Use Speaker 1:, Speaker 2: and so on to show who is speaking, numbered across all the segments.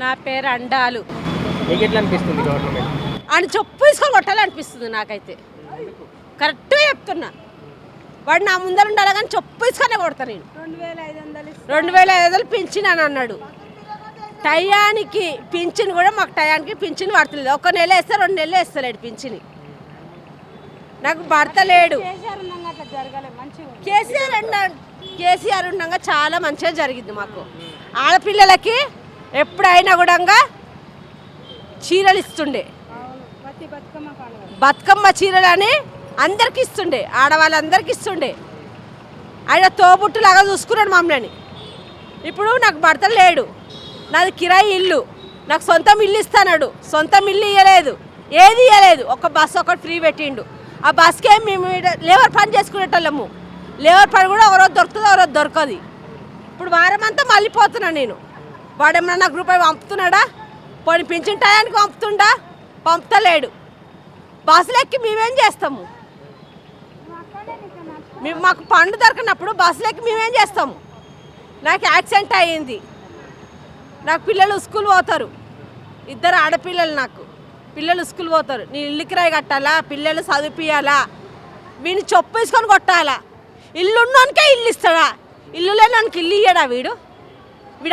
Speaker 1: నా పేరు అండాలు.
Speaker 2: మీకు ఎట్లా అనిపిస్తుంది గవర్నమెంట్?
Speaker 1: అని చెప్పు తీసుకొని కొట్టాలనిపిస్తుంది నాకైతే. కరెక్ట్గా చెప్తున్నా. వాడు నా ముందర ఉండాలి కానీ చెప్పు తీసుకొని కొడతా నేను. 2500 పింఛన్ అని అన్నాడు. టయానికి పింఛన్ కూడా మాకు టయానికి పింఛన్ పడతలేదు. 1 నెల వేస్తే 2 నెలలు వేస్తలేడు పింఛన్. నాకు భర్త లేడు. కేసీఆర్ ఉండగా చాలా మంచిగా జరిగింది మాకు. ఆడపిల్లలకి ఎప్పుడైనా కూడా చీరలు ఇస్తుండే, బతుకమ్మ చీరలు అని అందరికి ఇస్తుండే, ఆడవాళ్ళందరికి ఇస్తుండే. ఆయన తోబుట్టులాగా చూసుకున్నాడు మమ్మల్ని. ఇప్పుడు నాకు భర్త లేడు, నాది కిరాయి ఇల్లు, నాకు సొంతం ఇల్లు ఇస్తాడు. సొంతం ఇల్లు ఇవ్వలేదు, ఏది ఇవ్వలేదు. ఒక బస్సు ఒకటి ఫ్రీ పెట్టిండు. ఆ బస్కి మేము లేబర్ పని చేసుకునేటోళ్ళము. లేబర్ పని కూడా ఒకరోజు దొరుకుతుంది, ఒకరోజు దొరకదు. ఇప్పుడు వారం అంతా మళ్ళీపోతున్నా నేను. వాడేమన్నా నాకు రూపాయి పంపుతున్నాడా? పోనీ పింఛన్ టయానికి పంపుతుండా? పంపుతలేడు. బస్సులు ఎక్కి మేమేం చేస్తాము? మాకు పండ్లు దొరకనప్పుడు బస్సులు ఎక్కి మేమేం చేస్తాము? నాకు యాక్సిడెంట్ అయ్యింది. నాకు పిల్లలు స్కూల్ పోతారు, 2 ఆడపిల్లలు. నాకు పిల్లలు స్కూల్ పోతారు. నీ ఇల్లు కిరాయి కట్టాలా, పిల్లలు చదివిపియాలా, వీడిని చెప్పు వేసుకొని కొట్టాలా? ఇల్లు ఉన్నోనికే ఇల్లు ఇస్తాడా? ఇల్లు లేనోనికి ఇల్లు ఇయ్యడా? వీడు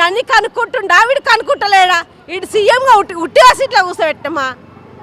Speaker 1: అన్నీ కనుక్కుంటుండా? వీడు కనుక్కుంటలేడా? వీడు సీఎంగా ఉట్టిగా సీట్లో కూర్చోబెట్టమా?